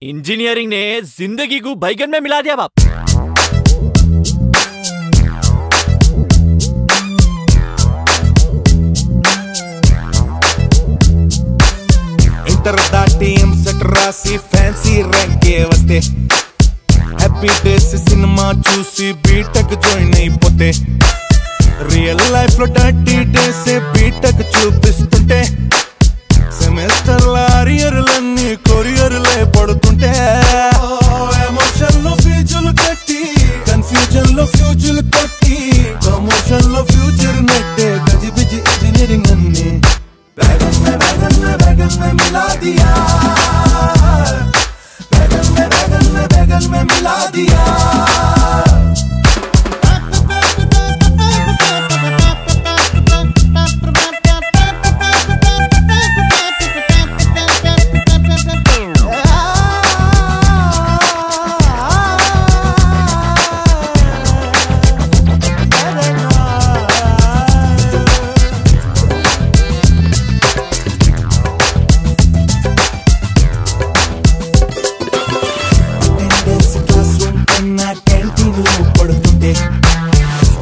Engineering ने जिंदगी को बैगन में मिला दिया बाप। इंटर दाटी ఎంసెట్ రాసి ఫ్యాన్సీ ర్యాంకే వస్తే హ్యాపీ డేస్ సినిమా చూసి బీటెక్ జాయిన్ అయిపోతే రియల్ లైఫ్ లో 30 డేస్ బీటెక్ చూపిస్తుంటే సెమిస్టర్ల అరియర్లన్నీ కొరియర్లే పడుతుంటే ఎమోషన్ లో ఫీజులు కట్టి కన్ఫ్యూజన్ లో ఫ్యూజులు కొట్టి ప్రమోషన్ లో ఫ్యూచర్ నెట్టే గజిబిజి ఇంజనీరింగ్ అన్ని बैगन में मिला दिया बैगन में मिला दिया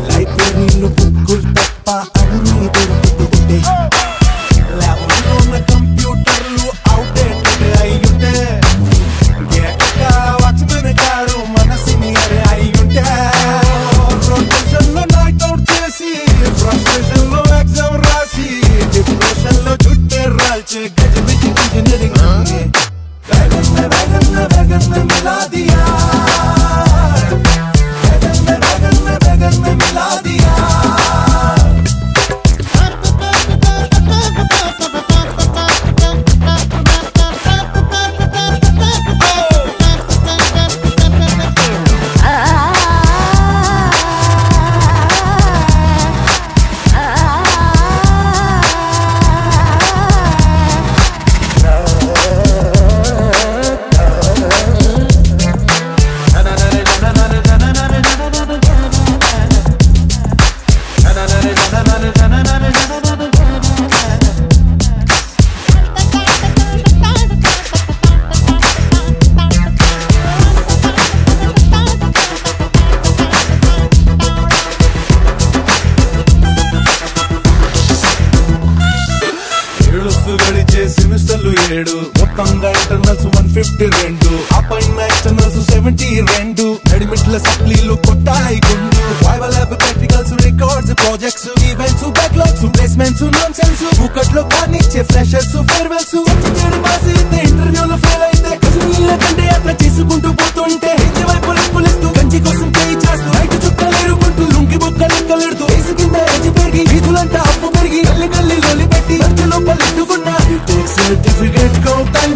లైబ్రరీలో బుక్కులు తప్ప అన్నీ దొరుకుతుంటే ల్యాబ్లో కంప్యూటర్లు అవుట్డేటెడ్ అయ్యుంటే వాచ్మెన్ గారు మన సీనియర్ అయ్యుంటే ప్రొఫెషన్ లో నైట్ అవుట్ చేసి ఫ్రస్ట్రేషన్ లో ఎగ్జామ్ రాసి డిప్రెషన్ లో చుట్టే రాల్చే గజిబిజి ఇంజనీరింగ్ बैगन में मिला दिया बैगन में मिला दिया గడిచే సెమిస్టర్లు 7 మొత్తంగా ఇంటర్నల్స్ 152 ఆ పైన ఎక్స్టర్నల్స్ 72 అడ్మిట్ల సప్లీలు కొట్టాయి గుండు వైవల్ lab practicals records projects events backlogs placements nonsense బుకెట్లో కానిచ్చే ఫ్రెషర్స్ ఫేర్వెల్స్ పాస్ అయితే ఇంటర్వ్యూలో ఫెయిల్ అయితే కసినీల కంటే యాత్ర చేసుకుంటూ పోతుంటే ఇంటి వైపు లెక్కలేస్తూ గంజి కోసం చేయి చేస్తూ రైతు చుక్కలేరుకుంటూ లుంగి బొక్క లెక్కలేడుతూ వేసి కింద ఎజి పెరిగి వీధులంతా అప్పు పెరిగి గల్లి గల్లి లొలి పెట్టి ఖర్చులో పల్లెట్టుకున్న certificate go tan